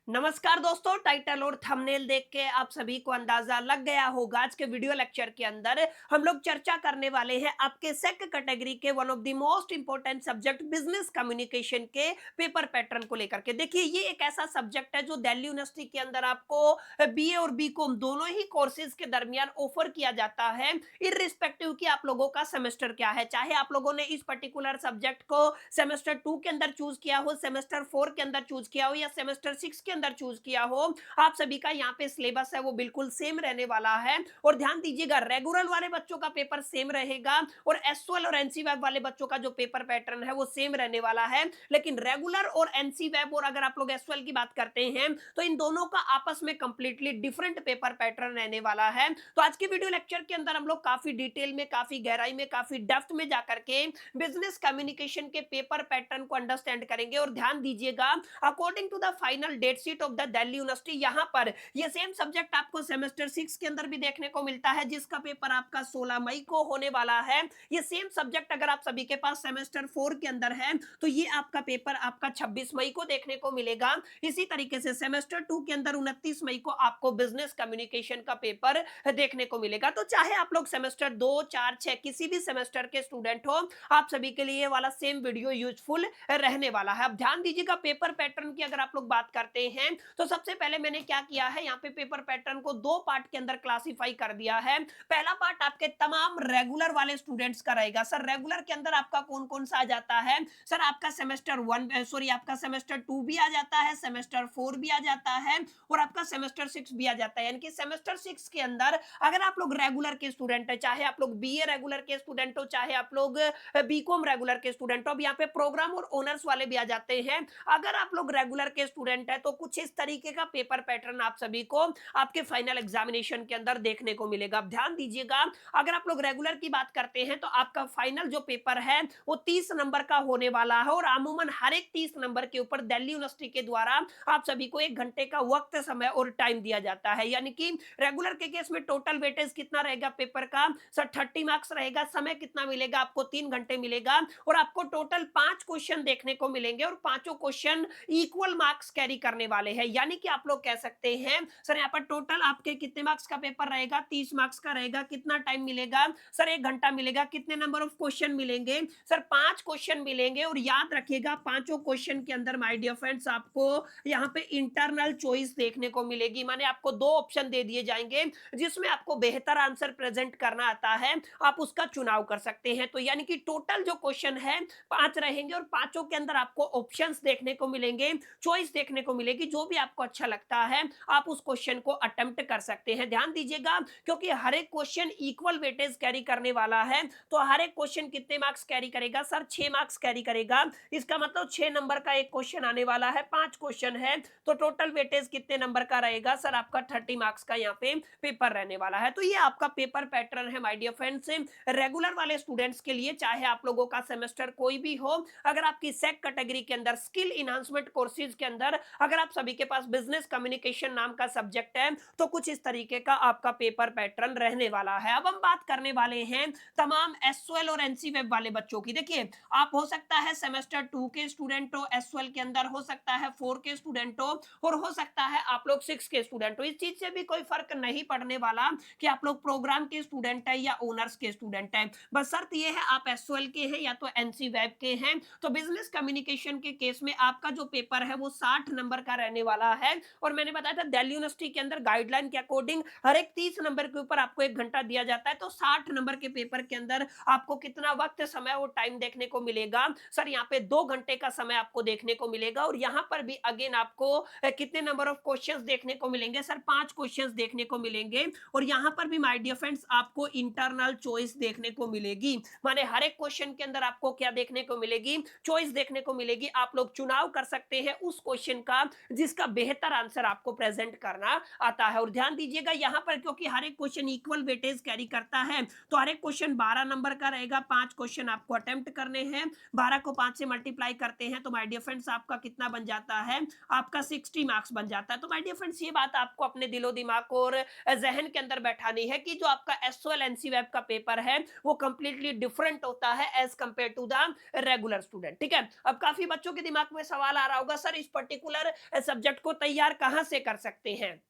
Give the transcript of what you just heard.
नमस्कार दोस्तों, टाइटल और थंबनेल देख के आप सभी को अंदाजा लग गया होगा। आज के वीडियो लेक्चर के अंदर हम लोग चर्चा करने वाले हैं आपके सेक कैटेगरी के one of the most important subject business communication के पेपर पैटर्न को लेकर के। देखिए, ये एक ऐसा सब्जेक्ट है जो दिल्ली यूनिवर्सिटी के अंदर आपको बीए और बीकॉम दोनों ही कोर्सेज के दरमियान ऑफर किया जाता है, इररिस्पेक्टिव कि आप लोगों का सेमेस्टर क्या है। चाहे आप लोगों ने इस पर्टिकुलर सब्जेक्ट को सेमेस्टर 2 के अंदर चूज किया हो, सेमेस्टर 4 के अंदर चूज किया हो या सेमेस्टर 6 के अंदर चूज किया हो, आप सभी का यहाँ पे सिलेबस है वो बिल्कुल सेम रहने वाला है। और ध्यान दीजिएगा, रेगुलर वाले बच्चों का पेपर सेम रहेगा और एसओएल और एनसी वेब वाले बच्चों का जो पेपर पैटर्न है वो सेम रहने वाला है। लेकिन रेगुलर और एनसी वेब और अगर आप लोग एसओएल की बात करते हैं तो इन दोनों का आपस में कंप्लीटली डिफरेंट पेपर पैटर्न रहने वाला है। तो आज के वीडियो लेक्चर के अंदर हम लोग काफी डिटेल में, काफी गहराई में, काफी डेप्थ में जाकर के बिजनेस कम्युनिकेशन के पेपर पैटर्न को अंडरस्टैंड करेंगे। और ध्यान दीजिएगा, according to the final date sheet of the Delhi University, यहां पर ये सेम सब्जेक्ट आपको सेमेस्टर 6 के अंदर भी देखने को मिलता है, जिसका पेपर आपका 16 मई को होने वाला है। ये सेम सब्जेक्ट अगर आप सभी के पास सेमेस्टर 4 के अंदर है तो ये आपका पेपर आपका 26 मई को देखने को मिलेगा। इसी तरीके से सेमेस्टर 2 के अंदर 29 मई को आपको बिजनेस कम्युनिकेशन का पेपर देखने को मिलेगा। तो चाहे आप लोग सेमेस्टर 2, 4, 6 किसी भी सेमेस्टर के स्टूडेंट हो, आप सभी के लिए ये वाला सेम वीडियो यूजफुल रहने वाला है। अब ध्यान दीजिएगा, पेपर पैटर्न की अगर आप लोग बात करते हैं तो सबसे पहले मैंने क्या किया है, यहाँ पे पेपर पैटर्न को दो पार्ट के अंदर क्लासिफाई कर दिया है। पहला पार्ट आपके तमाम रेगुलर वाले स्टूडेंट्स का रहेगा। सर रेगुलर के अंदर आपका कौन कौन सा आ जाता है? सर आपका सेमेस्टर 1, सॉरी आपका सेमेस्टर 2 भी आ जाता है, सेमेस्टर 4 भी आ जाता है और आपका सेमेस्टर 6 भी आ जाता है। यानी कि सेमेस्टर 6 के अंदर अगर आप लोग रेगुलर के स्टूडेंट है, चाहे आप लोग बीए रेगुलर के स्टूडेंट हो, चाहे आप लोग बीकॉम रेगुलर के स्टूडेंट हो, अब यहाँ पे प्रोग्राम और ओनर्स वाले भी आ जाते हैं। अगर आप लोग रेगुलर के स्टूडेंट है तो कुछ इस तरीके का पेपर पैटर्न आप सभी को आपके फाइनल एग्जामिनेशन के अंदर देखने को मिलेगा। अब ध्यान दीजिएगा, अगर आप लोग रेगुलर की बात करते हैं तो आपका फाइनल जो पेपर है वो 30 नंबर का होने वाला है और अमूमन हर एक 30 नंबर के ऊपर दिल्ली यूनिवर्सिटी के द्वारा आप सभी को 1 घंटे का वक्त, समय और टाइम दिया जाता है। यानी कि रेगुलर के केस में टोटल वेटेज कितना रहेगा पेपर का? सर 30 मार्क्स रहेगा। समय कितना मिलेगा आपको? 3 घंटे मिलेगा और आपको टोटल 5 क्वेश्चन देखने को मिलेंगे और पांचों क्वेश्चन इक्वल मार्क्स कैरी करने वाले हैं। यानी कि आप लोग कह सकते हैं सर यहाँ पर टोटल आपके कितने मार्क्स का पेपर रहेगा? 30 मार्क्स का रहेगा। कितना टाइम मिलेगा? सर 1 घंटा मिलेगा। कितने नंबर ऑफ क्वेश्चन मिलेंगे? सर 5 क्वेश्चन मिलेंगे। और याद रखिएगा, पांचों क्वेश्चन के अंदर माय डियर फ्रेंड्स आपको यहाँ पे इंटरनल चॉइस देखने को मिलेगी। माने आपको दो ऑप्शन दे दिए जाएंगे जिसमें आपको बेहतर आंसर प्रेजेंट करना आता है, आप उसका चुनाव कर सकते हैं। तो यानी कि टोटल जो क्वेश्चन है 5 रहेंगे और पांचों के अंदर आपको ऑप्शंस देखने को मिलेंगे, चॉइस देखने को मिलेगी। जो भी आपको अच्छा लगता है आप उस क्वेश्चन को अटेम्प्ट कर सकते हैं। ध्यान दीजिएगा, क्योंकि हर एक क्वेश्चन इक्वल वेटेज कैरी करने वाला है, तो हर एक क्वेश्चन कितने मार्क्स कैरी करेगा? सर 6 मार्क्स कैरी करेगा। इसका मतलब 6 नंबर का एक क्वेश्चन आने वाला है, 5 क्वेश्चन है तो टोटल वेटेज कितने नंबर का रहेगा? सर आपका 30 मार्क्स का यहाँ पे पेपर रहने वाला है। तो ये आपका पेपर पैटर्न है माय डियर फ्रेंड्स, रेगुलर वाले स्टूडेंट्स के लिए। चाहे आप लोगों का सेमेस्टर कोई भी हो, अगर आपकी सेक कैटेगरी के अंदर स्किल इनहांसमेंट कोर्सेज के अंदर अगर आप सभी के पास बिजनेस कम्युनिकेशन नाम का सब्जेक्ट है तो कुछ इस तरीके का आपका पेपर पैटर्न रहने वाला है। अब हम बात करने वाले हैं तमाम एसओएल और एनसी वेब वाले बच्चों की। देखिए, आप हो सकता है सेमेस्टर 2 के स्टूडेंट हो, एसओएल के अंदर हो सकता है 4 के स्टूडेंट हो और हो सकता है आप लोग 6 के स्टूडेंट हो। इस चीज से भी कोई फर्क नहीं पड़ने वाला कि आप लोग प्रोग्राम के स्टूडेंट है या ओनर्स के स्टूडेंट है। बस शर्त यह है आप एसओएल के हैं या तो एनसी वेब के हैं। तो बिजनेस कम्युनिकेशन के केस में आपका जो पेपर है वो 60 नंबर का रहने वाला है। और मैंने बताया था दिल्ली यूनिवर्सिटी के अंदर गाइडलाइन के अकॉर्डिंग हर एक 30 नंबर के ऊपर आपको 1 घंटा दिया जाता है। तो 60 नंबर के पेपर के अंदर आपको कितना वक्त, समय और टाइम देखने को मिलेगा? सर यहाँ पे 2 घंटे का समय आपको देखने को मिलेगा। और यहाँ पर भी अगेन आपको कितने नंबर ऑफ क्वेश्चंस देखने को मिलेंगे? सर 5 क्वेश्चंस देखने को मिलेंगे। और यहाँ पर भी माय डियर फ्रेंड्स आपको इंटरनल चॉइस देखने को मिलेगी। माने हर एक क्वेश्चन के अंदर आपको क्या देखने को मिलेगी? चॉइस देखने को मिलेगी। आप लोग चुनाव कर सकते हैं उस क्वेश्चन का जिसका बेहतर आंसर आपको प्रेजेंट करना आता है। और ध्यान दीजिएगा, यहाँ पर क्योंकि हर एक क्वेश्चन इक्वल वेटेज कैरी करता है तो हर एक क्वेश्चन 12 नंबर का रहेगा। 5 क्वेश्चन आपको अटेम्प्ट करने हैं, 12 को 5 से मल्टीप्लाई करते हैं तो माय डियर फ्रेंड्स आपका कितना बन जाता है? आपका 60 मार्क्स बन जाता है। तो माय डियर फ्रेंड्स ये बात आपको अपने दिलो दिमाग और जहन के अंदर बैठानी है कि जो आपका एसओएल एनसी वेब का पेपर है वो कंप्लीटली डिफरेंट होता है as compare to the regular student. ठीक है, अब काफी बच्चों के दिमाग में सवाल आ रहा होगा, सर इस पर्टिकुलर सब्जेक्ट को तैयार कहाँ से कर सकते हैं?